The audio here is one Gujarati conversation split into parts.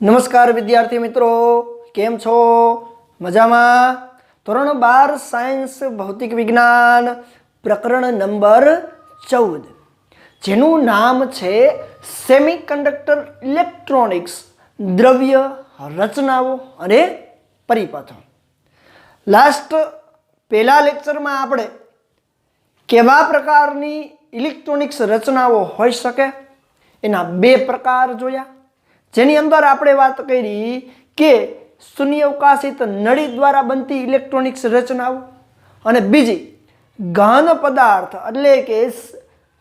નમસ્કાર વિદ્યાર્થી મિત્રો, કેમ છો? મજામાં? ધોરણ 12 સાયન્સ ભૌતિક વિજ્ઞાન પ્રકરણ નંબર 14, જેનું નામ છે સેમિકન્ડક્ટર ઇલેક્ટ્રોનિક્સ, દ્રવ્ય રચનાઓ અને પરિપથો. લાસ્ટ પહેલા લેક્ચરમાં આપણે કેવા પ્રકારની ઇલેક્ટ્રોનિક્સ રચનાઓ હોઈ શકે એના બે પ્રકાર જોયા, જેની અંદર આપણે વાત કરી કે શૂન્યાવકાશિત નળી દ્વારા બનતી ઇલેક્ટ્રોનિક્સ રચનાઓ અને બીજી ઘન પદાર્થ એટલે કે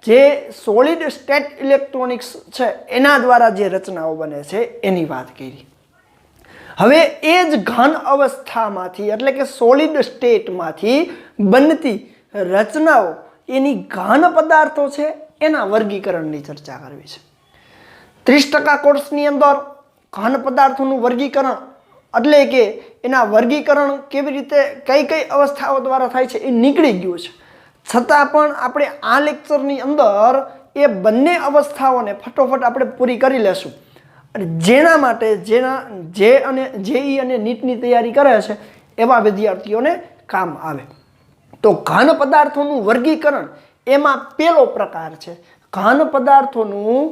જે સોલિડ સ્ટેટ ઇલેક્ટ્રોનિક્સ છે એના દ્વારા જે રચનાઓ બને છે એની વાત કરી. હવે એ જ ઘન અવસ્થામાંથી એટલે કે સોલિડ સ્ટેટમાંથી બનતી રચનાઓ એની ઘન પદાર્થો છે એના વર્ગીકરણની ચર્ચા કરવી છે. 30% કોર્સની અંદર ઘન પદાર્થોનું વર્ગીકરણ એટલે કે એના વર્ગીકરણ કેવી રીતે કઈ કઈ અવસ્થાઓ દ્વારા થાય છે એ નીકળી ગયું છે, છતાં પણ આપણે આ લેક્ચરની અંદર એ બંને અવસ્થાઓને ફટોફટ આપણે પૂરી કરી લેશું. અને જેના માટે જેઈ અને નીટની તૈયારી કરે છે એવા વિદ્યાર્થીઓને કામ આવે. તો ઘન પદાર્થોનું વર્ગીકરણ એમાં પહેલો પ્રકાર છે ઘન પદાર્થોનું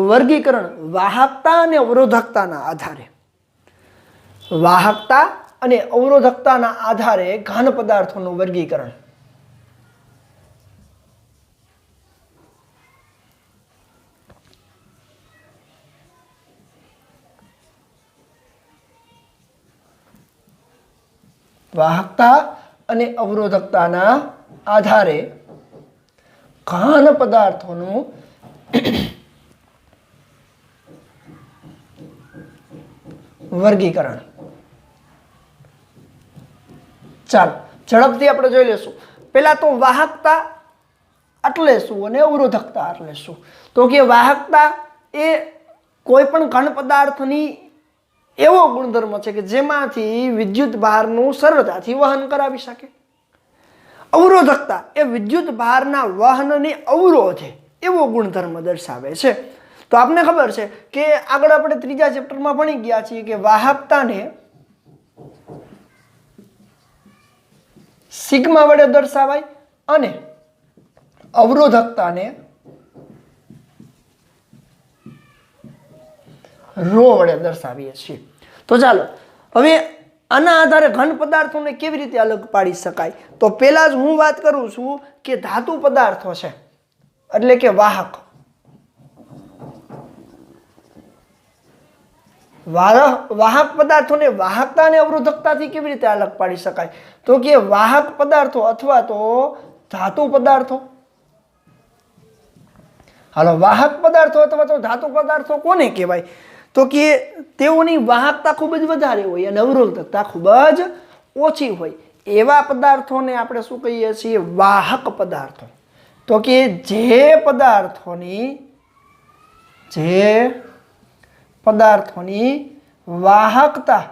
વર્ગીકરણ વાહકતા અને અવરોધકતાના આધારે. વાહકતા અને અવરોધકતાના આધારે ઘન પદાર્થોનું વર્ગીકરણ. વાહકતા અને અવરોધકતાના આધારે ઘન પદાર્થોનું વર્ગીકરણ. ચાલો ઝડપથી આપણે જોઈ લેશું. પહેલા તો વાહકતા એટલે શું અને અવરોધકતા એટલે શું. તો કે વાહકતા એ કોઈ પણ ઘન પદાર્થની એવો ગુણધર્મ છે કે જેમાંથી વિદ્યુત ભારનું સરળતાથી વહન કરાવી શકે. અવરોધકતા એ વિદ્યુત ભારના વહનને અવરોધે એવો ગુણધર્મ દર્શાવે છે. તો આપને ખબર છે કે આગળ આપણે ત્રીજા ચેપ્ટરમાં ભણી ગયા છીએ કે વાહકતાને સિગ્મા વડે દર્શાવાય અને અવરોધકતાને રો વડે દર્શાવીએ છીએ. તો ચાલો હવે આના આધારે ઘન પદાર્થોને કેવી રીતે અલગ પાડી શકાય. તો પહેલા જ હું વાત કરું છું કે ધાતુ પદાર્થો છે એટલે કે વાહક. વાહક પદાર્થોને વાહકતા અને અવરોધકતાથી કેવી રીતે અલગ પાડી શકાય. તો કે વાહક પદાર્થો અથવા તો ધાતુ પદાર્થો. હાલો, વાહક પદાર્થો અથવા તો ધાતુ પદાર્થો કોને કહેવાય? તો કે તેઓની વાહકતા ખૂબ જ વધારે હોય અને અવરોધકતા ખૂબ જ ઓછી હોય. એવા પદાર્થોને આપણે શું કહીએ છીએ? વાહક પદાર્થો. તો કે જે પદાર્થોની વાહકતા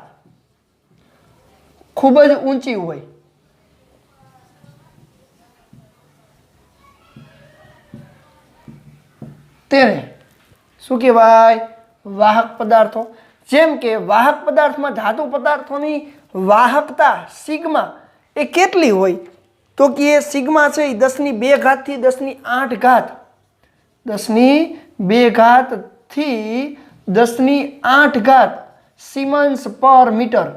ખૂબ જ ઊંચી હોય તેને શું કહેવાય? વાહક પદાર્થો. જેમ કે વાહક પદાર્થમાં ધાતુ પદાર્થોની વાહકતા સિગ્મા એ કેટલી હોય? તો કે એ સિગ્મા છે એ 10⁵ થી 10⁸. 10⁵ થી 10⁸ સિમન્સ પર મીટર.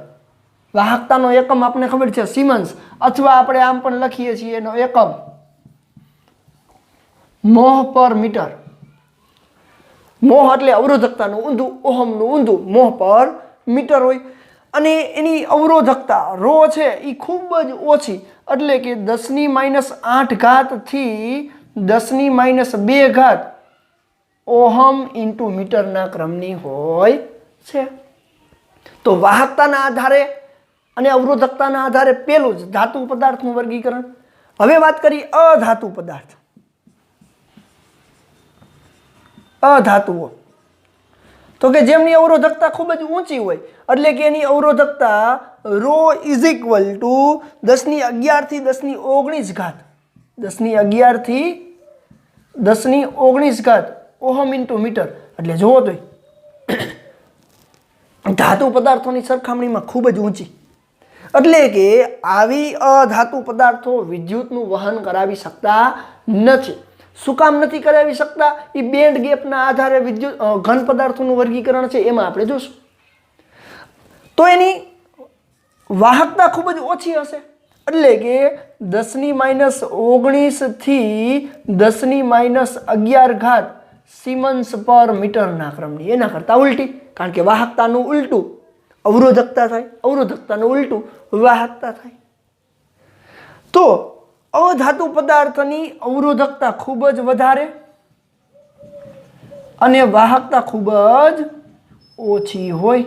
વાહકતાનો એકમ આપણે ખબર છે સિમન્સ, અથવા આપણે આમ પણ લખીએ છીએ એનો એકમ મોહ પર મીટર. મોહ એટલે અવરોધકતાનું ઊંધું, ઓહમનું ઊંધું, મોહ પર મીટર હોય. અને એની અવરોધકતા રો છે એ ખૂબ જ ઓછી એટલે કે 10⁻8 થી 10⁻2 ઓહમ ઇન્ટુ મીટરના ક્રમની હોય છે. તો વાહકતાના આધારે અને અવરોધકતાના આધારે પેલું જ ધાતુ પદાર્થનું વર્ગીકરણ. હવે વાત કરી અધાતુ પદાર્થ. અધાતુઓ તો કે જેમની અવરોધકતા ખૂબ જ ઊંચી હોય એટલે કે એની અવરોધકતા રો ઇઝ ઇક્વલ ટુ 10⁻11 થી 10⁻19 10⁻11 થી 10⁻19 ઓહમ ઇન્ટુ મીટર. એટલે જુઓ તો ધાતુ પદાર્થોની સરખામણીમાં ખૂબ જ ઊંચી, એટલે કે આવી અધાતુ પદાર્થો વિદ્યુતનું વહન કરાવી શકતા નથી. શું કામ નથી કરાવી શકતા? એ બેન્ડ ગેપના આધારે વિદ્યુત ઘન પદાર્થોનું વર્ગીકરણ છે, એમાં આપણે જોશું. તો એની વાહકતા ખૂબ જ ઓછી હશે, એટલે કે 10-19 થી 10-11 સિમન્સ પર મીટરના ક્રમની, એના કરતાં ઉલટી. કારણ કે વાહકતાનું ઉલટું અવરોધકતા થાય, અવરોધકતાનું ઉલટું વાહકતા થાય. તો અધાતુ પદાર્થની અવરોધકતા ખૂબ જ વધારે અને વાહકતા ખૂબ જ ઓછી હોય,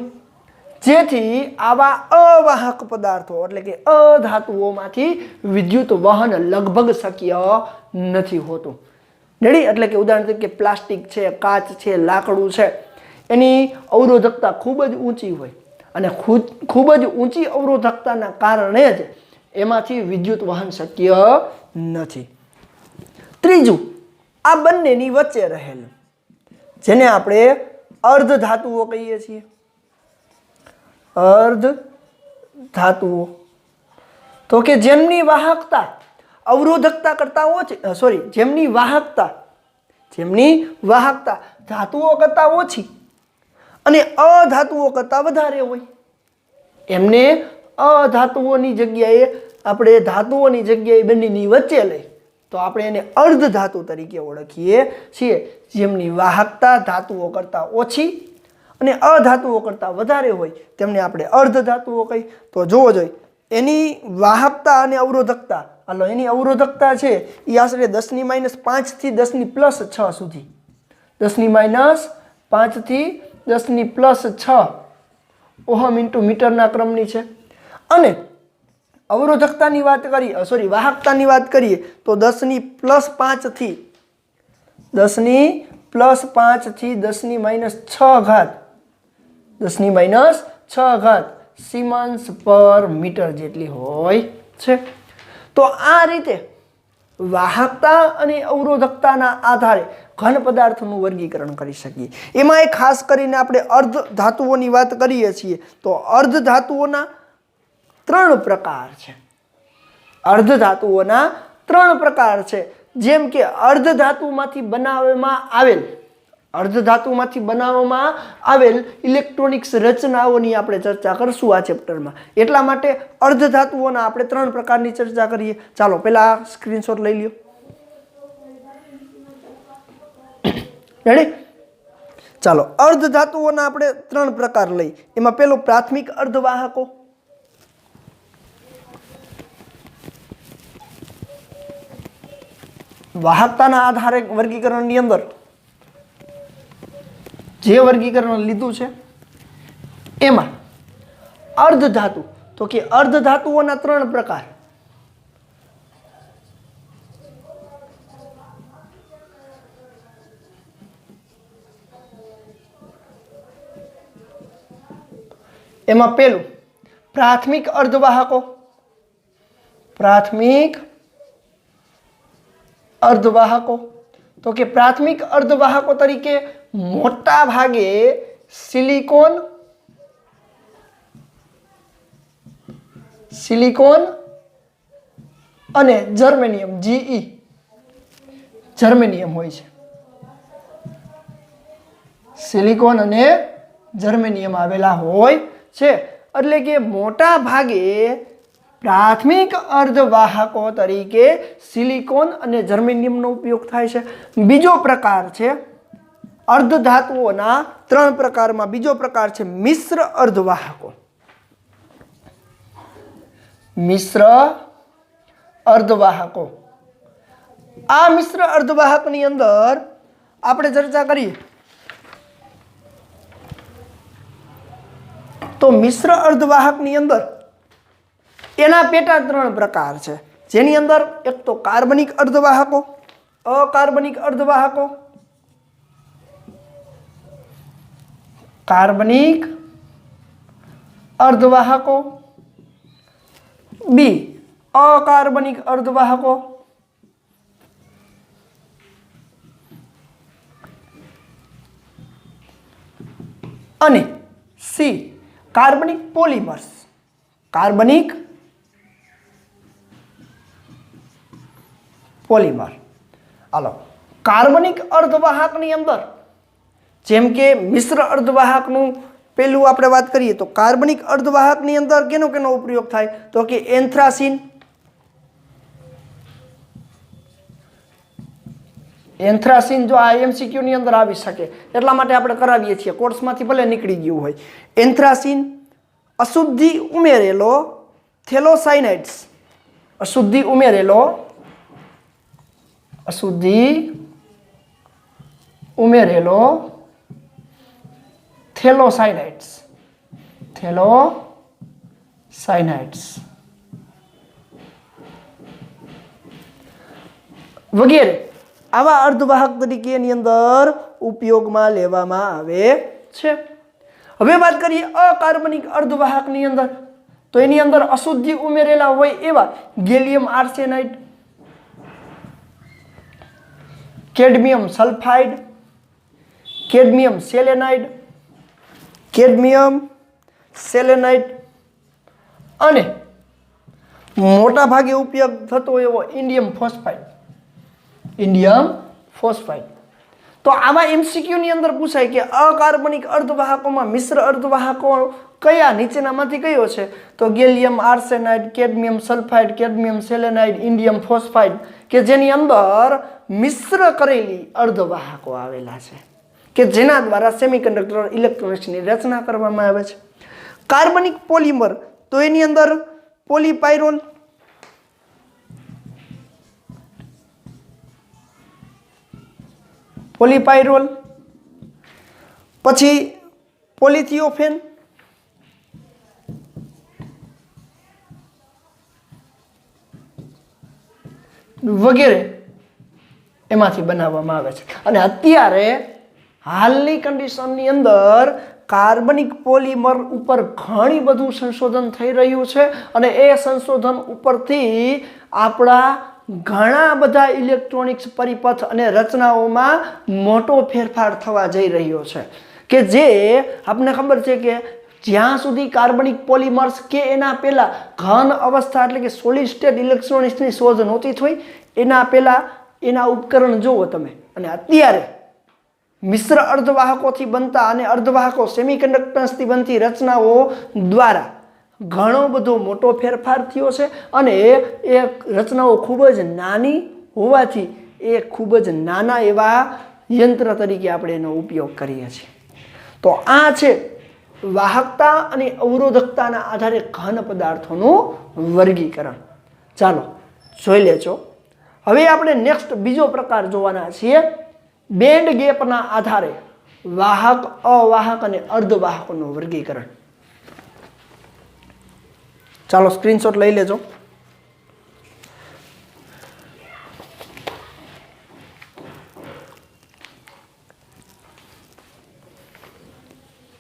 જેથી આવા અવાહક પદાર્થો એટલે કે અધાતુઓમાંથી વિદ્યુત વહન લગભગ શક્ય નથી હોતું. રેડી? એટલે કે ઉદાહરણ તરીકે પ્લાસ્ટિક છે, કાચ છે, લાકડું છે, એની અવરોધકતા ખૂબ જ ઊંચી હોય અને ખૂબ જ ઊંચી અવરોધકતાના કારણે જ એમાંથી વિદ્યુત વહન શક્ય નથી. ત્રીજું, આ બંનેની વચ્ચે રહેલું, જેને આપણે અર્ધ ધાતુઓ કહીએ છીએ. અર્ધ ધાતુઓ તો કે જેમની વાહકતા અવરોધકતા કરતા ઓછી, જેમની વાહકતા ધાતુઓ કરતા ઓછી અને અધાતુઓ કરતા વધારે હોય, એમને અધાતુઓની જગ્યાએ આપણે ધાતુઓની જગ્યાએ બંનેની વચ્ચે લઈ તો આપણે એને અર્ધ ધાતુ તરીકે ઓળખીએ છીએ. જેમની વાહકતા ધાતુઓ કરતા ઓછી અને અધાતુઓ કરતા વધારે હોય તેમને આપણે અર્ધ ધાતુઓ કહી. તો જોવો જોઈએ એની વાહકતા અને અવરોધકતા, હાલો એની અવરોધકતા છે એ આશરે 10-5 થી 10+6 સુધી, 10-5 થી 10+6 ઓહમ ઇન્ટુ મીટરના ક્રમની છે. અને અવરોધકતાની વાત કરીએ, વાહકતાની વાત કરીએ તો 10+5 થી 10-6 સિમન્સ પર મીટર જેટલી હોય છે. તો આ રીતે વાહકતા અને અવરોધકતાના આધારે ઘન પદાર્થોનું વર્ગીકરણ કરી શકીએ. એમાં ખાસ કરીને આપણે અર્ધ ધાતુઓની વાત કરીએ છીએ તો અર્ધ ધાતુઓના 3 પ્રકાર છે. અર્ધ ધાતુઓના 3 પ્રકાર છે. જેમ કે અર્ધ ધાતુમાંથી બનાવવામાં આવેલ ઇલેક્ટ્રોનિક્સ રચનાઓની આપણે ચર્ચા કરશું આ ચેપ્ટરમાં. એટલા માટે અર્ધ ધાતુઓના આપણે 3 પ્રકારની ચર્ચા કરીએ. ચાલો પહેલા સ્ક્રીનશોટ લઈ લ્યો. રેડી? ચાલો અર્ધ ધાતુઓના આપણે 3 પ્રકાર લઈ. એમાં પેલું પ્રાથમિક અર્ધવાહકો. વાહકતાના આધારે વર્ગીકરણની અંદર જે વર્ગીકરણ લીધું છે એમાં અર્ધ ધાતુ તો કે અર્ધ ધાતુઓના 3 પ્રકાર. એમાં પેલું પ્રાથમિક અર્ધવાહકો. તો કે પ્રાથમિક અર્ધવાહકો તરીકે મોટા ભાગે સિલિકોન અને જર્મેનિયમ જર્મેનિયમ હોય છે. સિલિકોન અને જર્મેનિયમ આવેલા હોય છે. એટલે કે મોટા ભાગે પ્રાથમિક અર્ધવાહકો તરીકે સિલિકોન અને જર્મેનિયમનો ઉપયોગ થાય છે. બીજો પ્રકાર છે અર્ધ ધાતુઓના 3 પ્રકારમાં બીજો પ્રકાર છે મિશ્ર અર્ધવાહકો. આ મિશ્ર અર્ધવાહકની અંદર આપણે ચર્ચા કરીએ તો મિશ્ર અર્ધવાહકની અંદર એના પેટા 3 પ્રકાર છે. જેની અંદર એક તો કાર્બનિક અર્ધવાહકો, અકાર્બનિક અર્ધવાહકો, બી અકાર્બનિક અર્ધવાહકો અને સી કાર્બનિક પોલિમર્સ. કાર્બનિક પોલિમર. હાલો, કાર્બનિક અર્ધવાહકની અંદર જેમ કે મિશ્ર અર્ધવાહકનું પેલું આપણે વાત કરીએ તો કાર્બનિક અર્ધવાહકની અંદર કેનો કેનો ઉપયોગ થાય તો કે એન્થ્રાસીન. એન્થ્રાસીન જો આ એમસીક્યુ ની અંદર આવી શકે એટલા માટે આપણે કરાવીએ છીએ, કોર્સમાંથી ભલે નીકળી ગયું હોય. એન્થ્રાસીન, અશુદ્ધિ ઉમેરેલો થેલોસાયનાઇડ્સ. અશુદ્ધિ ઉમેરેલો થેલોસાયનાઇડ્સ વગેરે આવા અર્ધવાહક તરીકે એની અંદર ઉપયોગમાં લેવામાં આવે છે. હવે વાત કરીએ અકાર્બનિક અર્ધવાહકની અંદર તો એની અંદર અશુદ્ધિ ઉમેરેલા હોય એવા gallium arsenide, cadmium sulphide, cadmium selenide અને મોટા ભાગે ઉપયોગ થતો એવો ઇન્ડિયમ ફોસ્ફાઇડ. તો આવા એમસીક્યુ ની અંદર પૂછાય કે અકાર્બનિક અર્ધવાહકોમાં મિશ્ર અર્ધવાહકો કયા નીચેનામાંથી કયો છે તો gallium arsenide, cadmium sulphide, cadmium selenide, indium phosphide કે જેની અંદર મિશ્ર કરેલી અર્ધવાહકો આવેલા છે કે જેના દ્વારા સેમિકન્ડક્ટર ઇલેક્ટ્રોનિક્સની રચના કરવામાં આવે છે. કાર્બનિક પોલિમર તો એની અંદર પોલીપાયરોલ, પછી પોલિથિયોફેન, વગેરે એમાંથી બનાવવામાં આવે છે. અને અત્યારે હાલની કન્ડિશનની અંદર કાર્બનિક પોલિમર ઉપર ઘણી બધું સંશોધન થઈ રહ્યું છે અને એ સંશોધન ઉપરથી આપણા ઘણા બધા ઇલેક્ટ્રોનિક્સ પરિપથ અને રચનાઓમાં મોટો ફેરફાર થવા જઈ રહ્યો છે કે જે આપણને ખબર છે કે જ્યાં સુધી કાર્બનિક પોલિમર્સ કે એના પહેલા ઘન અવસ્થા એટલે કે સોલિડ સ્ટેટ ઇલેક્ટ્રોનિક્સની શોધ નહોતી થઈ એના પહેલા એના ઉપકરણ જુઓ તમે. અને અત્યારે મિશ્ર અર્ધવાહકોથી બનતા અને અર્ધવાહકો સેમિકન્ડક્ટર્સથી બનતી રચનાઓ દ્વારા ઘણો બધો મોટો ફેરફાર થયો છે અને એ રચનાઓ ખૂબ જ નાની હોવાથી એ ખૂબ જ નાના એવા યંત્ર તરીકે આપણે એનો ઉપયોગ કરીએ છીએ. તો આ છે વાહકતા અને અવરોધકતાના આધારે ઘન પદાર્થોનું વર્ગીકરણ. ચાલો જોઈ લેજો. હવે આપણે નેક્સ્ટ બીજો પ્રકાર જોવાના છીએ, બેન્ડ ગેપના આધારે વાહક, અવાહક અને અર્ધવાહકોનું વર્ગીકરણ. ચાલો સ્ક્રીનશોટ લઈ લેજો.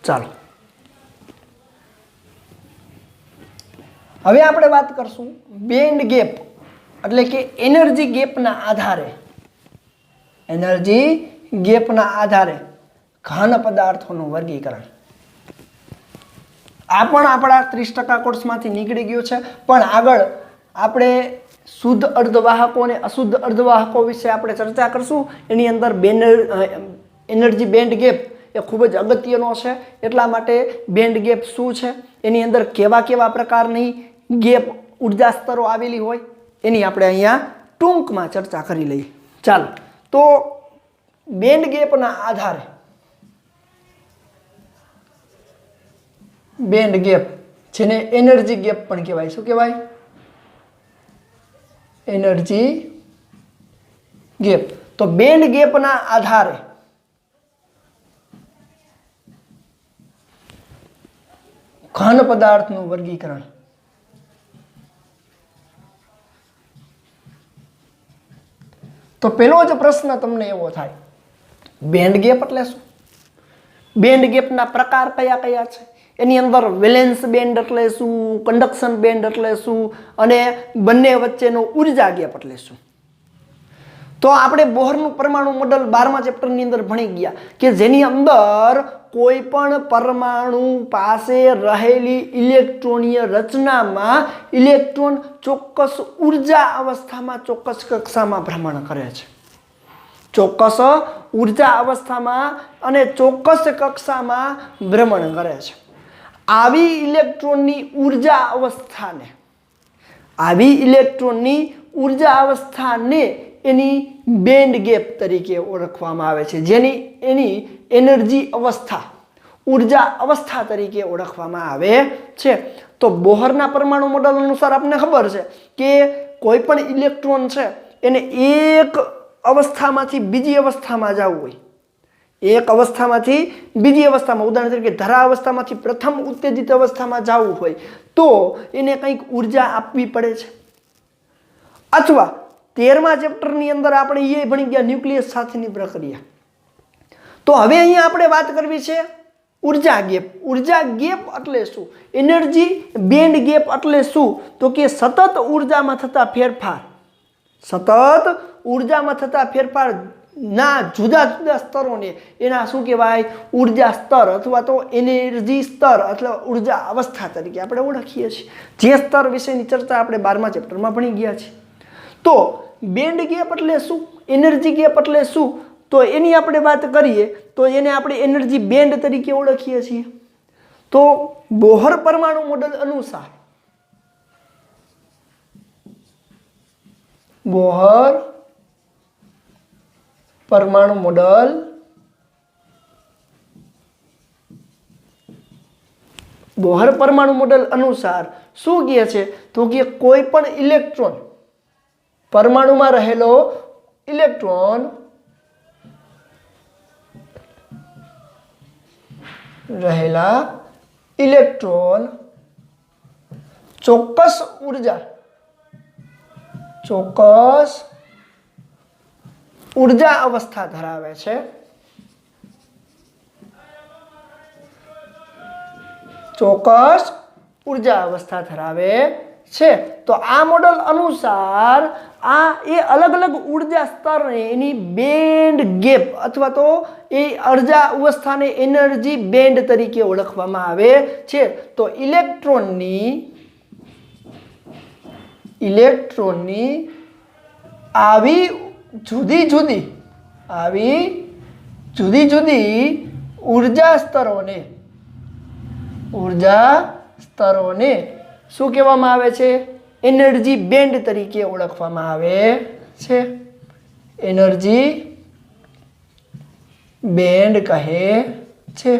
ચાલો હવે આપણે વાત કરશું બેન્ડ ગેપ એટલે કે એનર્જી ગેપના આધારે ઘન પદાર્થોનું વર્ગીકરણ. આ પણ આપણા 30% કોર્સમાંથી નીકળી ગયું છે, પણ આગળ આપણે શુદ્ધ અર્ધવાહકો અને અશુદ્ધ અર્ધવાહકો વિશે આપણે ચર્ચા કરશું. એની અંદર એનર્જી બેન્ડ ગેપ એ ખૂબ જ અગત્યનો છે. એટલા માટે બેન્ડ ગેપ શું છે, એની અંદર કેવા કેવા પ્રકારની ગેપ ઉર્જા સ્તરો આવેલી હોય એની આપણે અહીંયા ટૂંકમાં ચર્ચા કરી લઈએ. ચાલો તો બેન્ડ ગેપના આધારે બેન્ડ ગેપ જેને એનર્જી ગેપ પણ કહેવાય. શું કહેવાય? Energy gap. તો બેન્ડ ગેપના આધારે ઘન પદાર્થનું વર્ગીકરણ. તો પેલો જ પ્રશ્ન તમને એવો થાય, બેન્ડ ગેપ એટલે શું? બેન્ડ ગેપના પ્રકાર કયા કયા છે? એની અંદર વેલેન્સ બેન્ડ એટલે શું, કંડક્શન બેન્ડ એટલે શું અને બંને વચ્ચેનો ઉર્જા ગેપ એટલે શું? તો આપણે બોહરનું પરમાણુ મોડલ 12મા ચેપ્ટરની અંદર ભણી ગયા કે જેની અંદર કોઈ પણ પરમાણુ પાસે રહેલી ઇલેક્ટ્રોનીય રચનામાં ઇલેક્ટ્રોન ચોક્કસ ઉર્જા અવસ્થામાં ચોક્કસ કક્ષામાં ભ્રમણ કરે છે, ચોક્કસ ઉર્જા અવસ્થામાં અને ચોક્કસ કક્ષામાં ભ્રમણ કરે છે। આવી ઇલેક્ટ્રોનની ઉર્જા અવસ્થાને એની બેન્ડ ગેપ તરીકે ઓળખવામાં આવે છે, જેની એની એનર્જી અવસ્થા ઉર્જા અવસ્થા તરીકે ઓળખવામાં આવે છે। તો બોહરના પરમાણુ મોડલ અનુસાર આપણને ખબર છે કે કોઈ પણ ઇલેક્ટ્રોન છે એને એક અવસ્થામાંથી બીજી અવસ્થામાં જવું હોય, એક અવસ્થામાંથી બીજી અવસ્થામાં, ઉદાહરણ તરીકે ધરા અવસ્થામાંથી પ્રથમ ઉત્તેજિત અવસ્થામાં જવું હોય તો એને કંઈક ઉર્જા આપવી પડે છે। અથવા 13મા ચેપ્ટરની અંદર આપણે એ ભણી ગયા ન્યુક્લિયસ સાથેની પ્રક્રિયા। તો હવે અહીંયા આપણે વાત કરવી છે ઉર્જા ગેપ। ઉર્જા ગેપ એટલે શું? એનર્જી બેન્ડ ગેપ એટલે શું? તો કે સતત ઉર્જામાં થતા ફેરફાર, સતત ઉર્જામાં થતા ફેરફાર ના જુદા જુદા સ્તરોને એના શું કહેવાય? ઉર્જા સ્તર અથવા તો એનર્જી સ્તર અથવા ઉર્જા અવસ્થા તરીકે આપણે ઓળખીએ છીએ, જે સ્તર વિશેની ચર્ચા આપણે 12મા ચેપ્ટરમાં ભણી ગયા છીએ। તો બેન્ડ ગેપ એટલે શું? એનર્જી ગેપ એટલે શું? તો એની આપણે વાત કરીએ તો એને આપણે એનર્જી બેન્ડ તરીકે ઓળખીએ છીએ। તો બોહર પરમાણુ મોડલ અનુસાર બોહર પરમાણુ મોડલ અનુસાર શું કહે છે? તો કે કોઈ પણ ઇલેક્ટ્રોન, પરમાણુમાં રહેલો ઇલેક્ટ્રોન ચોક્કસ ઉર્જા અવસ્થા ધરાવે છે, ચોક્કસ ઉર્જા અવસ્થા ધરાવે છે। તો આ મોડલ અનુસાર આ એ અલગ અલગ ઉર્જા સ્તરને એની બેન્ડ ગેપ અથવા તો એ ઉર્જા અવસ્થાને એનર્જી બેન્ડ તરીકે ઓળખવામાં આવે છે। તો ઇલેક્ટ્રોનની આવી જુદી જુદી ઉર્જા સ્તરોને શું કહેવામાં આવે છે? એનર્જી બેન્ડ તરીકે ઓળખવામાં આવે છે, એનર્જી બેન્ડ કહે છે।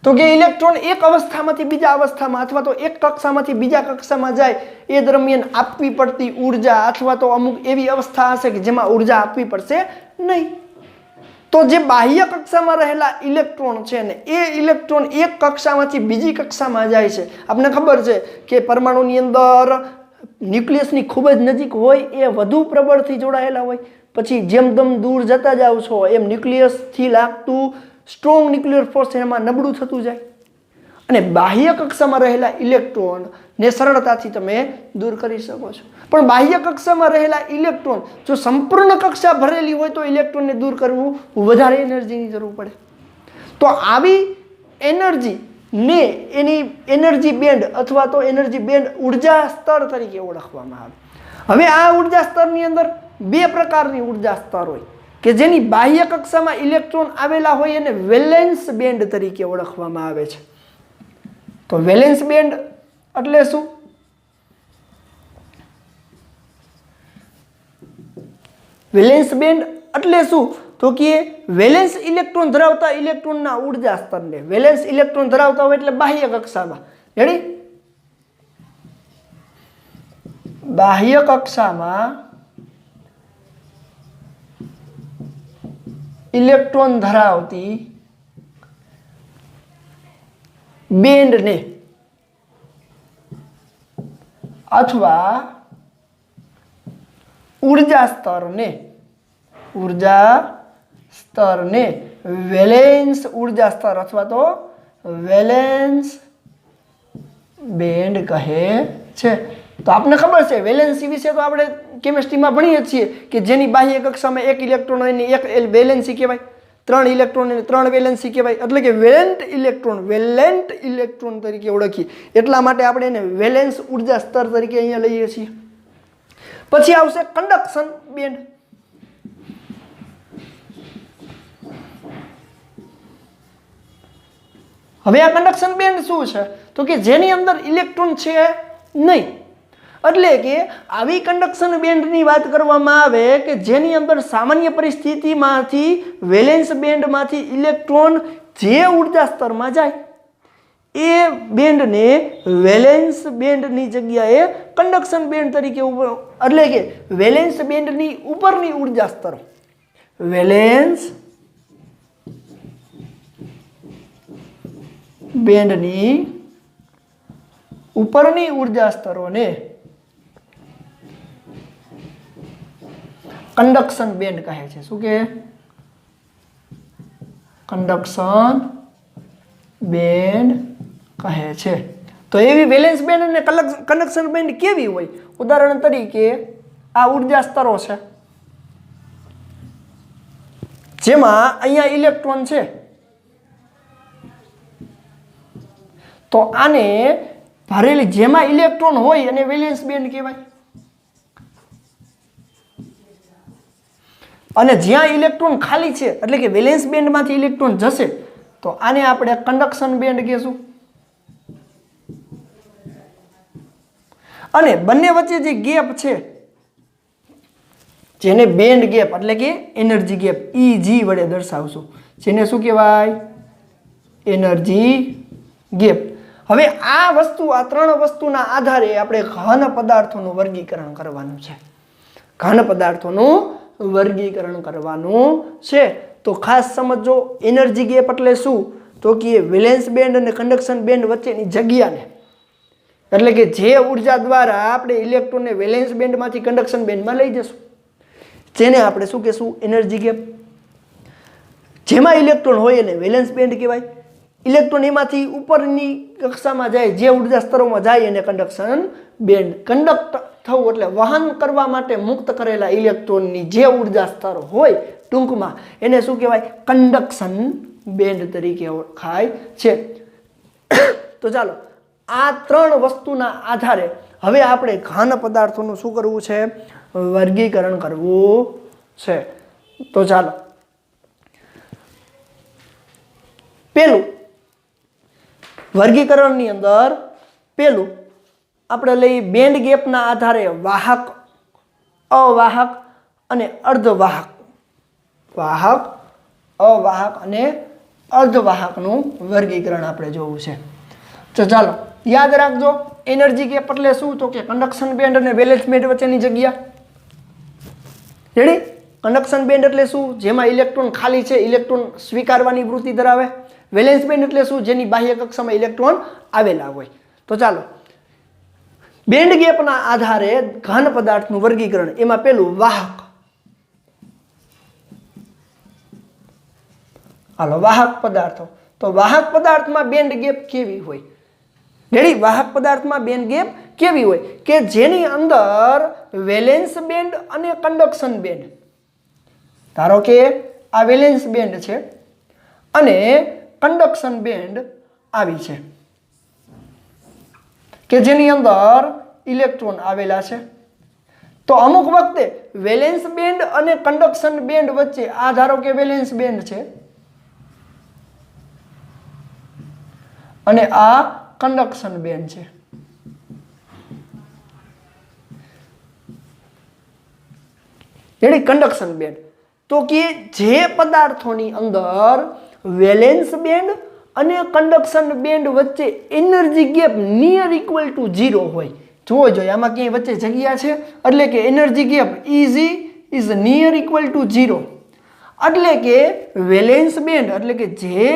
તો કે ઇલેક્ટ્રોન એક અવસ્થામાંથી બીજા અવસ્થામાં અથવા તો એક કક્ષામાંથી બીજા કક્ષામાં જાય એ દરમિયાન આપવી પડતી ઉર્જા અથવા તો અમુક એવી અવસ્થા હશે કે જેમાં ઉર્જા આપવી પડશે નહીં। તો જે બાહ્ય કક્ષામાં રહેલા ઇલેક્ટ્રોન છે ને એ ઇલેક્ટ્રોન એક કક્ષામાંથી બીજી કક્ષામાં જાય છે। આપણને ખબર છે કે પરમાણુની અંદર ન્યુક્લિયસની ખૂબ જ નજીક હોય એ વધુ પ્રબળથી જોડાયેલા હોય, પછી જેમ તેમ દૂર જતા જાવ છો એમ ન્યુક્લિયસથી લાગતું સ્ટ્રોંગ ન્યુક્લિયર ફોર્સ એમાં નબળું થતું જાય અને બાહ્ય કક્ષામાં રહેલા ઇલેક્ટ્રોનને સરળતાથી તમે દૂર કરી શકો છો। પણ બાહ્ય કક્ષામાં રહેલા ઇલેક્ટ્રોન જો સંપૂર્ણ કક્ષા ભરેલી હોય તો ઇલેક્ટ્રોનને દૂર કરવું વધારે એનર્જીની જરૂર પડે। તો આવી એનર્જીને એની એનર્જી બેન્ડ અથવા તો એનર્જી બેન્ડ ઉર્જા સ્તર તરીકે ઓળખવામાં આવે। હવે આ ઉર્જા સ્તરની અંદર બે પ્રકારની ઉર્જા સ્તર હોય કે જેની બાહ્ય કક્ષામાં ઇલેક્ટ્રોન આવેલા હોય એને વેલેન્સ બેન્ડ તરીકે ઓળખવામાં આવે છે। તો વેલેન્સ બેન્ડ એટલે શું? વેલેન્સ બેન્ડ એટલે શું? તો કે વેલેન્સ ઇલેક્ટ્રોન ધરાવતા ઇલેક્ટ્રોનના ઉર્જા સ્તરને, વેલેન્સ ઇલેક્ટ્રોન ધરાવતા હોય એટલે બાહ્ય કક્ષામાં, રેડી? બાહ્ય કક્ષામાં ઇલેક્ટ્રોન ધરાવતી બેન્ડને અથવા ઉર્જા સ્તરને વેલેન્સ ઉર્જા સ્તર અથવા તો વેલેન્સ બેન્ડ કહે છે। તો આપને ખબર છે વેલેન્સી વિશે તો આપણે કેમિસ્ટ્રીમાં ભણીએ છીએ કે જેની બાહ્ય કક્ષામાં એક ઇલેક્ટ્રોન હોય એની એક વેલેન્સી કહેવાય, 3 ઇલેક્ટ્રોન એને 3 વેલેન્સી કહેવાય, એટલે કે વેલેન્ટ ઇલેક્ટ્રોન તરીકે ઓળખીએ. એટલા માટે આપણે એને વેલેન્સ ઉર્જા સ્તર તરીકે અહીંયા લઈએ છીએ. પછી આવશે કંડક્શન બેન્ડ. હવે આ કંડક્શન બેન્ડ શું છે તો કે જેની અંદર ઇલેક્ટ્રોન છે નહીં, એટલે કે આવી કંડક્શન બેન્ડની વાત કરવામાં આવે કે જેની અંદર સામાન્ય પરિસ્થિતિમાંથી વેલેન્સ બેન્ડમાંથી ઇલેક્ટ્રોન જે ઉર્જા સ્તરમાં જાય એ બેન્ડને વેલેન્સ બેન્ડની જગ્યાએ કંડક્શન બેન્ડ તરીકે, એટલે કે વેલેન્સ બેન્ડની ઉપરની ઉર્જા સ્તરો, વેલેન્સ બેન્ડની ઉપરની ઉર્જા સ્તરોને કંડક્શન બેન્ડ કહે છે. શું કે કંડક્શન બેન્ડ કહે છે. તો એવી વેલેન્સ બેન્ડ અને કંડક્શન બેન્ડ કેવી હોય? ઉદાહરણ તરીકે આ ઉર્જા સ્તરો છે જેમાં અહીંયા ઇલેક્ટ્રોન છે, તો આને ભરેલી જેમાં ઇલેક્ટ્રોન હોય અને વેલેન્સ બેન્ડ કહેવાય, અને જ્યાં ઇલેક્ટ્રોન ખાલી છે એટલે કે વેલેન્સ બેન્ડમાંથી ઇલેક્ટ્રોન જશે તો આને આપણે કંડક્શન બેન્ડ કહેશું. અને બંને વચ્ચે જે ગેપ છે જેને બેન્ડ ગેપ એટલે કે એનર્જી ગેપ EG વડે દર્શાવશું, જેને શું કહેવાય? Energy gap. હવે આ વસ્તુ, આ 3 વસ્તુના આધારે આપણે ઘન પદાર્થોનું વર્ગીકરણ કરવાનું છે. ઘન પદાર્થોનું વર્ગીકરણ કરવાનું છે. તો ખાસ સમજો, એનર્જી ગેપ એટલે શું તો કે વેલેન્સ બેન્ડ અને કંડક્શન બેન્ડ વચ્ચેની જગ્યાને, એટલે કે જે ઉર્જા દ્વારા આપણે ઇલેક્ટ્રોનને વેલેન્સ બેન્ડમાંથી કંડક્શન બેન્ડમાં લઈ જશું જેને આપણે શું કહેશું? Energy gap. જેમાં ઇલેક્ટ્રોન હોય એને વેલેન્સ બેન્ડ કહેવાય. ઇલેક્ટ્રોન એમાંથી ઉપરની કક્ષામાં જાય, જે ઉર્જા સ્તરોમાં જાય એને કંડક્શન બેન્ડ. કન્ડક્ટ થવું એટલે વહન કરવા માટે મુક્ત કરેલા ઇલેક્ટ્રોનની જે ઉર્જા સ્તર હોય ટૂંકમાં એને શું કહેવાય? કંડક્શન બેન્ડ તરીકે ઓળખાય છે. તો ચાલો આ 3 વસ્તુના આધારે હવે આપણે ઘન પદાર્થોનું શું કરવું છે? વર્ગીકરણ કરવું છે. તો ચાલો પેલું વર્ગીકરણની અંદર પેલું આપણે લઈ બેન્ડ ગેપના આધારે વાહક, અવાહક અને અર્ધવાહક, વાહક, અવાહક અને અર્ધવાહકનું વર્ગીકરણ આપણે જોવું છે. તો ચાલો યાદ રાખજો, એનર્જી ગેપ એટલે શું તો કે કંડક્શન બેન્ડ અને વેલેન્સ બેન્ડ વચ્ચેની જગ્યા. રેડી? કંડક્શન બેન્ડ એટલે શું? જેમાં ઇલેક્ટ્રોન ખાલી છે, ઇલેક્ટ્રોન સ્વીકારવાની વૃત્તિ ધરાવે. વેલેન્સ બેન્ડ એટલે શું? જેની બાહ્ય કક્ષામાં ઇલેક્ટ્રોન આવેલા હોય. તો ચાલો બેન્ડ ગેપના આધારે ઘન પદાર્થનું વર્ગીકરણ. એમાં પેલું વાહક. હાલો વાહક પદાર્થો. તો વાહક પદાર્થમાં બેન્ડ ગેપ કેવી હોય? રેડી? વાહક પદાર્થમાં બેન્ડ ગેપ કેવી હોય કે જેની અંદર વેલેન્સ બેન્ડ અને કંડક્શન બેન્ડ, ધારો કે આ વેલેન્સ બેન્ડ છે અને કંડક્શન બેન્ડ આવી છે કે જેની અંદર ઇલેક્ટ્રોન આવેલા છે. તો અમુક વખતે વેલેન્સ બેન્ડ અને કંડક્શન બેન્ડ વચ્ચે, આ ધારો કે વેલેન્સ બેન્ડ છે અને આ કંડક્શન બેન્ડ છે. રેડી? Conduction band. તો કે જે પદાર્થોની અંદર વેલેન્સ બેન્ડ અને કંડક્શન બેન્ડ વચ્ચે energy gap near equal to 0 હોય. જોવો જોઈએ આમાં ક્યાંય વચ્ચે જગ્યા છે, એટલે કે energy gap EG is near equal to 0. એટલે કે વેલેન્સ બેન્ડ એટલે કે જે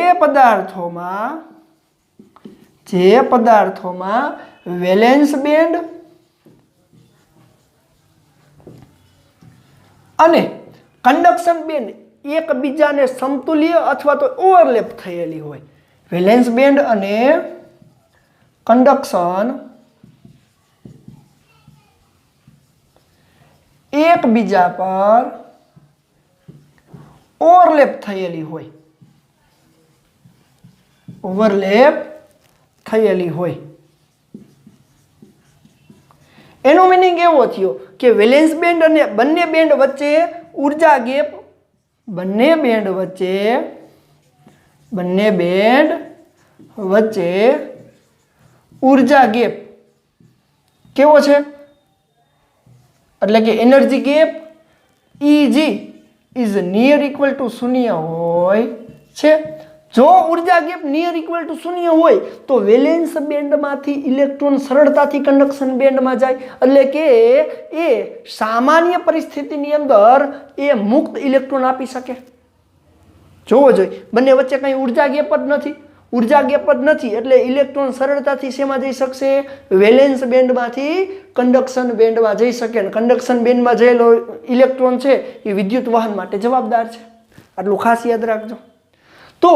પદાર્થોમાં વેલેન્સ બેન્ડ અને કંડક્શન બેન્ડ એકબીજાને સમતુલ્ય અથવા તો ઓવરલેપ થયેલી હોય. વેલેન્સ બેન્ડ અને કંડક્શન એકબીજા પર ઓવરલેપ થયેલી હોય, ઓવરલેપ થયેલી હોય. એનો મીનિંગ એવો થયો કે વેલેન્સ બેન્ડ અને બંને બેન્ડ વચ્ચે ઉર્જા ગેપ, બંને બેન્ડ વચ્ચે ઉર્જા ગેપ કેવો છે? એટલે કે energy gap EG is near equal to શૂન્ય હોય છે. જો ઉર્જા ગેપ નિયર ઇક્વલ ટુ શૂન્ય હોય તો વેલેન્સ બેન્ડમાંથી ઇલેક્ટ્રોન સરળતાથી કંડક્શન બેન્ડમાં જાય. એટલે કે એ સામાન્ય પરિસ્થિતિની અંદર એ મુક્ત ઇલેક્ટ્રોન આપી શકે. જોવો જોઈએ, બંને વચ્ચે કંઈ ઉર્જા ગેપ જ નથી, ઉર્જા ગેપ જ નથી એટલે ઇલેક્ટ્રોન સરળતાથી શેમાં જઈ શકશે? વેલેન્સ બેન્ડમાંથી કંડક્શન બેન્ડમાં જઈ શકે. અને કંડક્શન બેન્ડમાં જયેલો ઇલેક્ટ્રોન છે એ વિદ્યુત વહન માટે જવાબદાર છે. આટલું ખાસ યાદ રાખજો. તો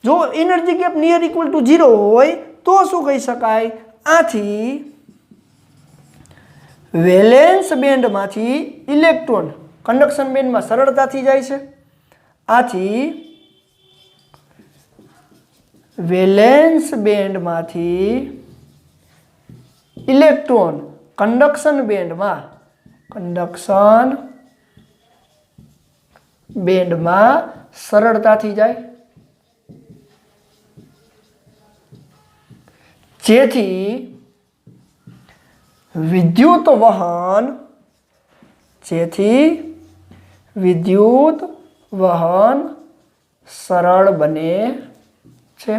જો energy gap near equal to 0 હોય તો શું કહી શકાય? આથી વેલેન્સ બેન્ડમાંથી ઇલેક્ટ્રોન કંડક્શન બેન્ડમાં સરળતાથી જાય છે. આથી વેલેન્સ બેન્ડમાંથી ઇલેક્ટ્રોન કંડક્શન બેન્ડમાં સરળતાથી જાય, જેથી વિદ્યુત વહન સરળ બને છે.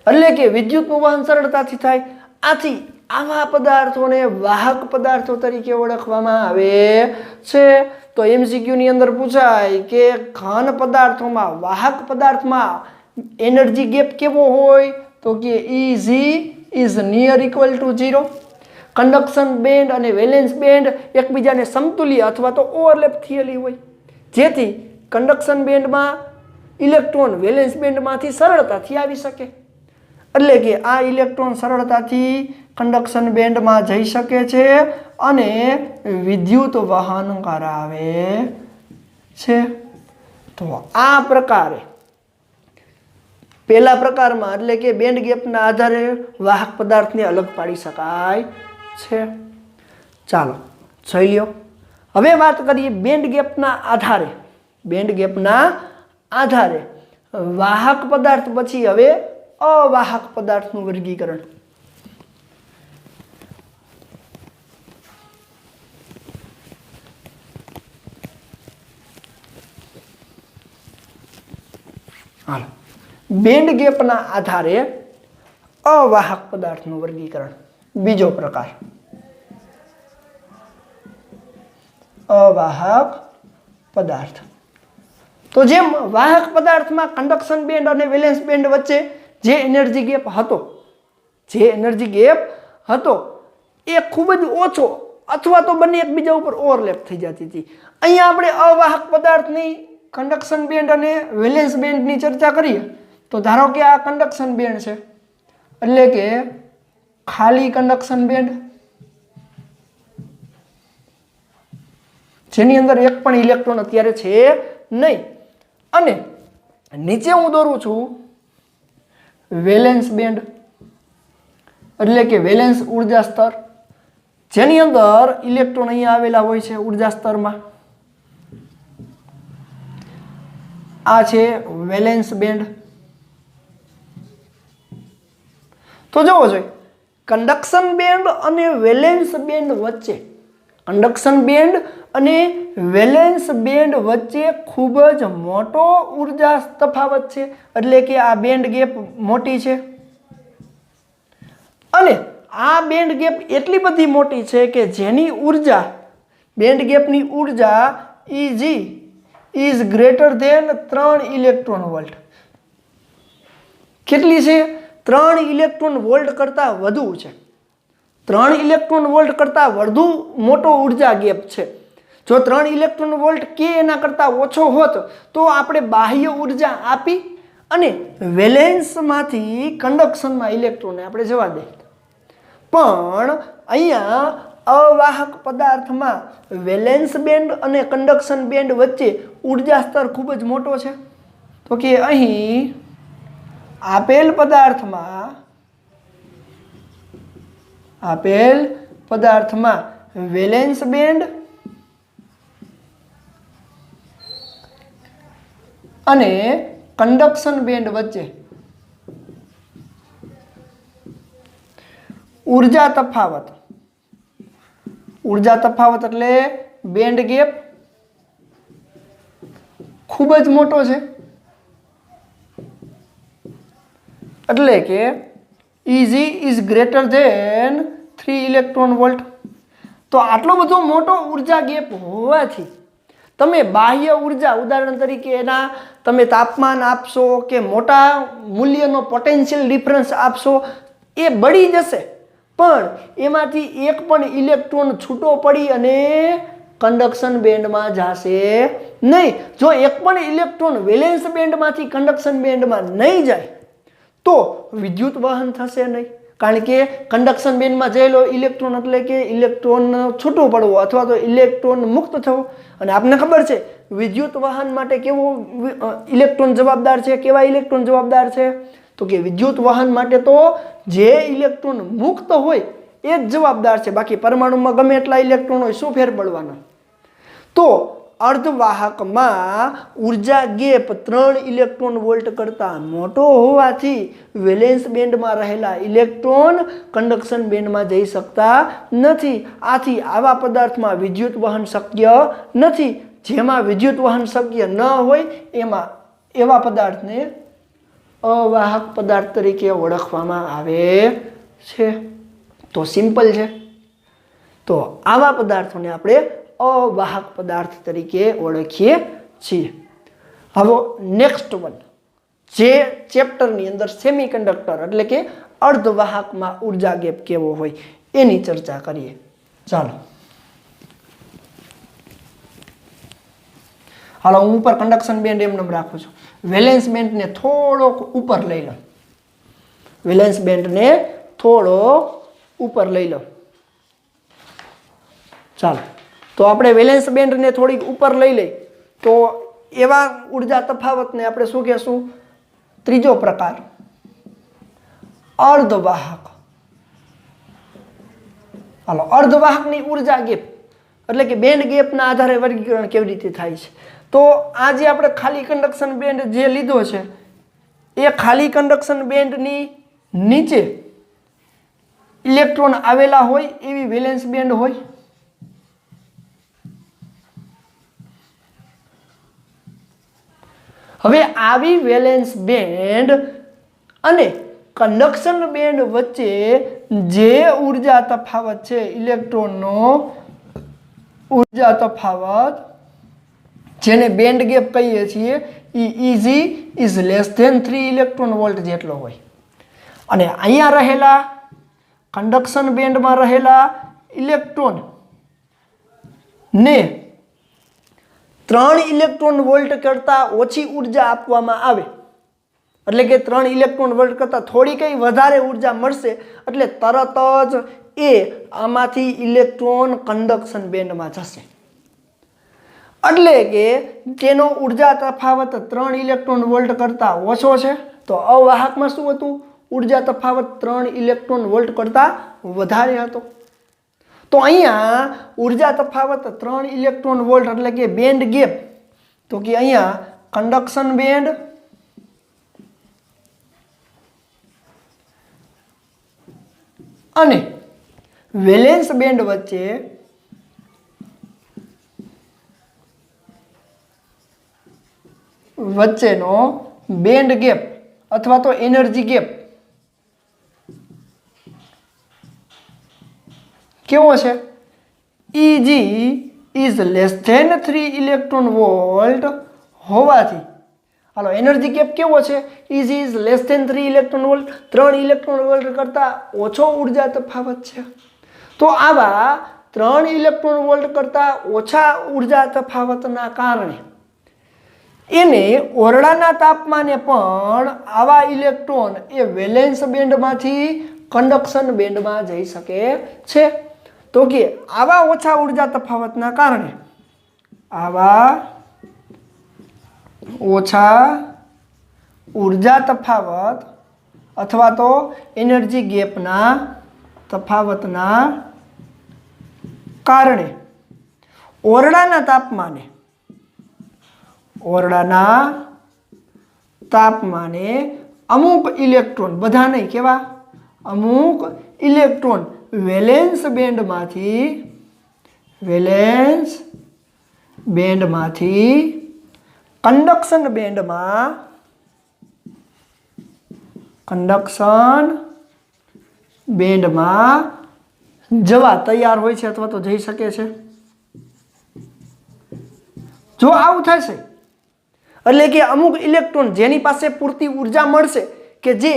એટલે કે વિદ્યુતનું વહન સરળતાથી થાય. આથી આવા પદાર્થોને વાહક પદાર્થો તરીકે ઓળખવામાં આવે છે. તો MCQ ની અંદર પૂછાય કે ઘન પદાર્થોમાં, વાહક પદાર્થમાં એનર્જી ગેપ કેવો હોય? તો કે EG is near equal to 0. Conduction band અને વેલેન્સ બેન્ડ એકબીજાને સમતુલ્ય અથવા તો ઓવરલેપ થયેલી હોય, જેથી કંડક્શન બેન્ડમાં ઇલેક્ટ્રોન વેલેન્સ બેન્ડમાંથી સરળતાથી આવી શકે. એટલે કે આ ઇલેક્ટ્રોન સરળતાથી કંડક્શન બેન્ડમાં જઈ શકે છે અને વિદ્યુત વહન કરાવે છે. તો આ પ્રકારે પહેલા પ્રકારમાં એટલે કે બેન્ડ ગેપના આધારે વાહક પદાર્થને અલગ પાડી શકાય છે. ચાલો જોઈ લ્યો. હવે વાત કરીએ બેન્ડ ગેપના આધારે વાહક પદાર્થ પછી હવે અવાહક પદાર્થનું વર્ગીકરણ. હાલો, બેન્ડ ગેપના આધારે અવાહક પદાર્થનું વર્ગીકરણ. બીજો પ્રકાર અવાહક પદાર્થ. તો જેમ વાહક પદાર્થમાં કંડક્શન બેન્ડ અને વેલેન્સ બેન્ડ વચ્ચે જે એનર્જી ગેપ હતો એ ખૂબ જ ઓછો અથવા તો બંને એકબીજા ઉપર ઓવરલેપ થઈ જતી હતી. અહીંયા આપણે અવાહક પદાર્થની કંડક્શન બેન્ડ અને વેલેન્સ બેન્ડની ચર્ચા કરીએ તો ધારો કે આ કંડક્શન બેન્ડ છે, એટલે કે ખાલી કંડક્શન બેન્ડ જેની અંદર એક પણ ઇલેક્ટ્રોન અત્યારે છે નહીં. અને નીચે હું દોરું છું વેલેન્સ બેન્ડ, એટલે કે વેલેન્સ ઉર્જા સ્તર, જેની અંદર ઇલેક્ટ્રોન અહીંયા આવેલા હોય છે ઉર્જા સ્તરમાં. આ છે વેલેન્સ બેન્ડ. તો જોવો જોઈએ કંડક્શન બેન્ડ અને વેલેન્સ બેન્ડ વચ્ચે ખૂબ જ મોટો ઉર્જા તફાવત છે. એટલે કે આ બેન્ડ ગેપ મોટી છે અને આ બેન્ડ ગેપ એટલી બધી મોટી છે કે જેની ઉર્જા, બેન્ડ ગેપની ઉર્જા EG is greater than 3 electron volt. કેટલી છે? 3 ઇલેક્ટ્રોન વોલ્ટ કરતાં વધુ છે. 3 ઇલેક્ટ્રોન વોલ્ટ કરતાં વધુ મોટો ઉર્જા ગેપ છે. જો 3 ઇલેક્ટ્રોન વોલ્ટ કે એના કરતાં ઓછો હોત તો આપણે બાહ્ય ઉર્જા આપી અને વેલેન્સમાંથી કંડક્શનમાં ઇલેક્ટ્રોનને આપણે જવા દે. પણ અહીંયા અવાહક પદાર્થમાં વેલેન્સ બેન્ડ અને કંડક્શન બેન્ડ વચ્ચે ઉર્જા સ્તર ખૂબ જ મોટો છે? તો કે અહીં આપેલ પદાર્થમાં વેલેન્સ બેન્ડ અને કંડક્શન બેન્ડ વચ્ચે ઉર્જા તફાવત એટલે બેન્ડ ગેપ ખૂબ જ મોટો છે. એટલે કે Eg is greater than 3 electron volt. તો આટલો બધો મોટો ઉર્જા ગેપ હોવાથી તમે બાહ્ય ઉર્જા, ઉદાહરણ તરીકે એના તમે તાપમાન આપશો કે મોટા મૂલ્યનો પોટેન્શિયલ ડિફરન્સ આપશો, એ બળી જશે, પણ એમાંથી એક પણ ઇલેક્ટ્રોન છૂટો પડી અને કંડક્શન બેન્ડમાં જશે નહીં. જો એક પણ ઇલેક્ટ્રોન વેલેન્સ બેન્ડમાંથી કંડક્શન બેન્ડમાં નહીં જાય તો વિદ્યુત વહન થશે નહીં. કારણ કે કંડક્શન બેન્ડમાં જયેલો ઇલેક્ટ્રોન એટલે કે ઇલેક્ટ્રોન છૂટો પડવો અથવા તો ઇલેક્ટ્રોન મુક્ત થવો. અને આપણને ખબર છે વિદ્યુત વહન માટે કેવો ઇલેક્ટ્રોન જવાબદાર છે, કેવા ઇલેક્ટ્રોન જવાબદાર છે? તો કે વિદ્યુત વહન માટે તો જે ઇલેક્ટ્રોન મુક્ત હોય એ જ જવાબદાર છે. બાકી પરમાણુમાં ગમે એટલા ઇલેક્ટ્રોન હોય, શું ફેર પડવાના? તો અર્ધવાહકમાં ઉર્જા ગેપ 3 ઇલેક્ટ્રોન વોલ્ટ કરતાં મોટો હોવાથી વેલેન્સ બેન્ડમાં રહેલા ઇલેક્ટ્રોન કંડક્શન બેન્ડમાં જઈ શકતા નથી. આથી આવા પદાર્થમાં વિદ્યુત વહન શક્ય નથી. જેમાં વિદ્યુત વહન શક્ય ન હોય એવા પદાર્થને અવાહક પદાર્થ તરીકે ઓળખવામાં આવે છે. તો સિમ્પલ છે. તો આવા પદાર્થોને આપણે અવાહક પદાર્થ તરીકે ઓળખીએ છીએ. હવે નેક્સ્ટ વન, જે ચેપ્ટરની અંદર સેમિકન્ડક્ટર એટલે કે અર્ધવાહકમાં ઉર્જા ગેપ કેવો હોય એની ચર્ચા કરીએ. ચાલો, હું ઉપર કંડક્શન બેન્ડ એમને રાખું છું. વેલેન્સ બેન્ડને થોડોક ઉપર લઈ લો. ચાલો, તો આપણે વેલેન્સ બેન્ડને થોડીક ઉપર લઈ લઈ તો એવા ઉર્જા તફાવતને આપણે શું કહેશું? ત્રીજો પ્રકાર અર્ધવાહક. અર્ધવાહકની ઉર્જા ગેપ એટલે કે બેન્ડ ગેપના આધારે વર્ગીકરણ કેવી રીતે થાય છે? તો આ જે આપણે ખાલી કંડક્શન બેન્ડ જે લીધો છે એ ખાલી કંડક્શન બેન્ડની નીચે ઇલેક્ટ્રોન આવેલા હોય એવી વેલેન્સ બેન્ડ હોય. હવે આવી વેલેન્સ બેન્ડ અને કંડક્શન બેન્ડ વચ્ચે જે ઉર્જા તફાવત છે, ઇલેક્ટ્રોનનો ઉર્જા તફાવત જેને બેન્ડ ગેપ કહીએ છીએ, Eg is less than 3 electron volt જેટલો હોય. અને અહીંયા રહેલા કંડક્શન બેન્ડમાં રહેલા ઇલેક્ટ્રોન ને 3 ઇલેક્ટ્રોન વોલ્ટ કરતાં ઓછી ઉર્જા આપવામાં આવે, એટલે કે 3 ઇલેક્ટ્રોન વોલ્ટ કરતાં થોડી કઈ વધારે ઉર્જા મળશે, એટલે તરત જ એ આમાંથી ઇલેક્ટ્રોન કંડક્શન બેન્ડમાં જશે. એટલે કે તેનો ઉર્જા તફાવત 3 ઇલેક્ટ્રોન વોલ્ટ કરતાં ઓછો છે. તો અવાહકમાં શું હતું? ઉર્જા તફાવત 3 ઇલેક્ટ્રોન વોલ્ટ કરતાં વધારે હતો. તો અહીંયા ઉર્જા તફાવત 3 ઇલેક્ટ્રોન વોલ્ટ એટલે કે બેન્ડ ગેપ. તો કે અહીંયા કંડક્શન બેન્ડ અને વેલેન્સ બેન્ડ વચ્ચેનો બેન્ડ ગેપ અથવા તો એનર્જી ગેપ કેવો છે? Eg is less than 3 electron volt હોવાથી, એનર્જી ગેપ કેવો છે? Eg is less than 3 electron volt, 3 electron volt કરતાં ઓછો ઉર્જા તફાવત છે. તો આવા 3 ઇલેક્ટ્રોન વોલ્ટ કરતાં ઓછા ઉર્જા તફાવતના કારણે એને ઓરડાના તાપમાને પણ આવા ઇલેક્ટ્રોન એ વેલેન્સ બેન્ડમાંથી કંડક્શન બેન્ડમાં જઈ શકે છે. તો કે આવા ઓછા ઉર્જા તફાવતના કારણે આવા ઓછા ઉર્જા તફાવત અથવા તો એનર્જી ગેપના તફાવતના કારણે ઓરડાના તાપમાને અમુક ઇલેક્ટ્રોન, બધા નહીં, કેવા અમુક ઇલેક્ટ્રોન વેલેન્સ બેન્ડમાંથી કન્ડક્શન બેન્ડમાં જવા તૈયાર હોય છે અથવા તો જઈ શકે છે. જો આવું થશે એટલે કે અમુક ઇલેક્ટ્રોન જેની પાસે પૂરતી ઉર્જા મળશે કે જે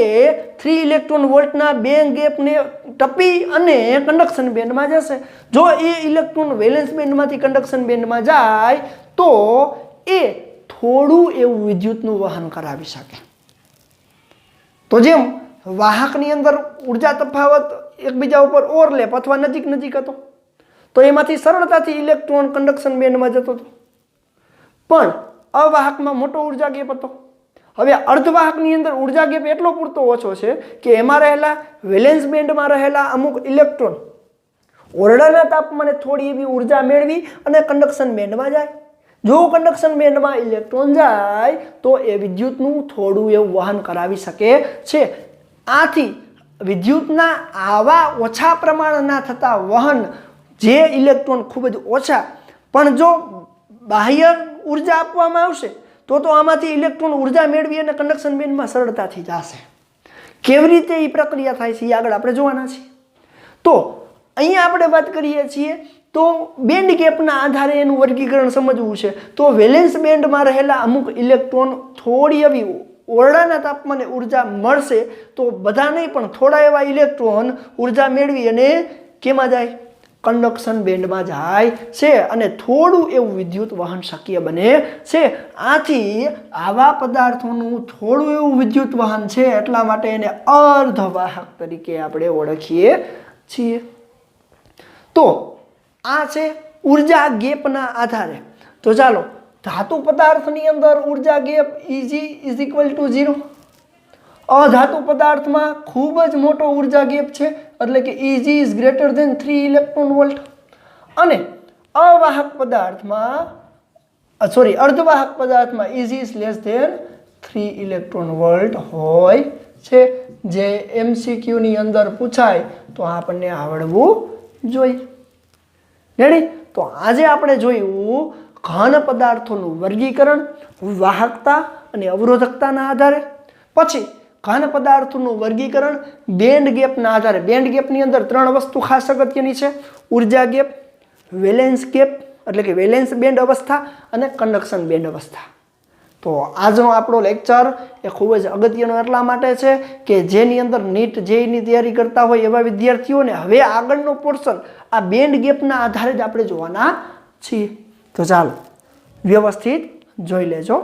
3 ઇલેક્ટ્રોન વોલ્ટના બેન્ડ ગેપને ટપી અને કન્ડક્શન બેન્ડમાં જશે. જો એ ઇલેક્ટ્રોન વેલેન્સ બેન્ડમાંથી કન્ડક્શન બેન્ડમાં જાય તો એ થોડું એવું વિદ્યુતનું વહન કરાવી શકે. તો જેમ વાહકની અંદર ઉર્જા તફાવત એકબીજા ઉપર ઓવરલેપ અથવા નજીક હતો તો એમાંથી સરળતાથી ઇલેક્ટ્રોન કન્ડક્શન બેન્ડમાં જતો હતો, પણ અવાહકમાં મોટો ઉર્જા ગેપ હતો. હવે અર્ધવાહકની અંદર ઉર્જા ગેપ એટલો પૂરતો ઓછો છે કે એમાં રહેલા વેલેન્સ બેન્ડમાં રહેલા અમુક ઇલેક્ટ્રોન ઓરડાના તાપમાને થોડી એવી ઉર્જા મેળવી અને કન્ડક્શન બેન્ડમાં જાય. જો કન્ડક્શન બેન્ડમાં ઇલેક્ટ્રોન જાય તો એ વિદ્યુતનું થોડું એવું વહન કરાવી શકે છે. આથી વિદ્યુતના આવા ઓછા પ્રમાણના થતા વહન, જે ઇલેક્ટ્રોન ખૂબ જ ઓછા, પણ જો બાહ્ય ઉર્જા આપવામાં આવશે તો આમાંથી ઇલેક્ટ્રોન ઉર્જા મેળવી અને કન્ડક્શન બેન્ડમાં સરળતાથી જશે. કેવી રીતે એ પ્રક્રિયા થાય છે એ આગળ આપણે જોવાના છીએ. તો અહીંયા આપણે વાત કરીએ છીએ તો બેન્ડ ગેપના આધારે એનું વર્ગીકરણ સમજવું છે. તો વેલેન્સ બેન્ડમાં રહેલા અમુક ઇલેક્ટ્રોન થોડી એવી ઓરડાના તાપમાને ઉર્જા મળશે તો બધા નહીં પણ થોડા એવા ઇલેક્ટ્રોન ઉર્જા મેળવી અને કેમાં જાય? કન્ડક્શન બેન્ડમાં જાય છે અને થોડું એવું વિદ્યુત વહન શક્ય બને છે. આથી આવા પદાર્થોનું થોડું એવું વિદ્યુત વહન છે એટલા માટે એને અર્ધવાહક તરીકે આપણે ઓળખીએ છીએ. તો આ છે ઉર્જા ગેપના આધારે. તો ચાલો, ધાતુ પદાર્થની અંદર ઉર્જા ગેપ Eg = 0. અધાતુ પદાર્થમાં ખૂબ જ મોટો ઉર્જા ગેપ છે એટલે કે Eg is greater than 3 electron volt. અને અવાહક પદાર્થમાં અર્ધવાહક પદાર્થમાં Eg is less than 3 electron volt હોય છે. જે MCQ ની અંદર પૂછાય તો આપણને આવડવું જોઈએ. રેડી? તો આજે આપણે જોયું ઘન પદાર્થોનું વર્ગીકરણ વાહકતા અને અવરોધકતાના આધારે. પછી ઘન પદાર્થોનું વર્ગીકરણ બેન્ડ ગેપના આધારે. બેન્ડ ગેપની અંદર 3 વસ્તુ ખાસ અગત્યની છે: ઉર્જા ગેપ, વેલેન્સ ગેપ એટલે કે વેલેન્સ બેન્ડ અવસ્થા અને કન્ડક્શન બેન્ડ અવસ્થા. તો આજનો આપણો લેક્ચર એ ખૂબ જ અગત્યનો એટલા માટે છે કે જેની અંદર નીટ જેઈની તૈયારી કરતા હોય એવા વિદ્યાર્થીઓને હવે આગળનો પોર્શન આ બેન્ડ ગેપના આધારે જ આપણે જોવાના છીએ. તો ચાલો વ્યવસ્થિત જોઈ લેજો.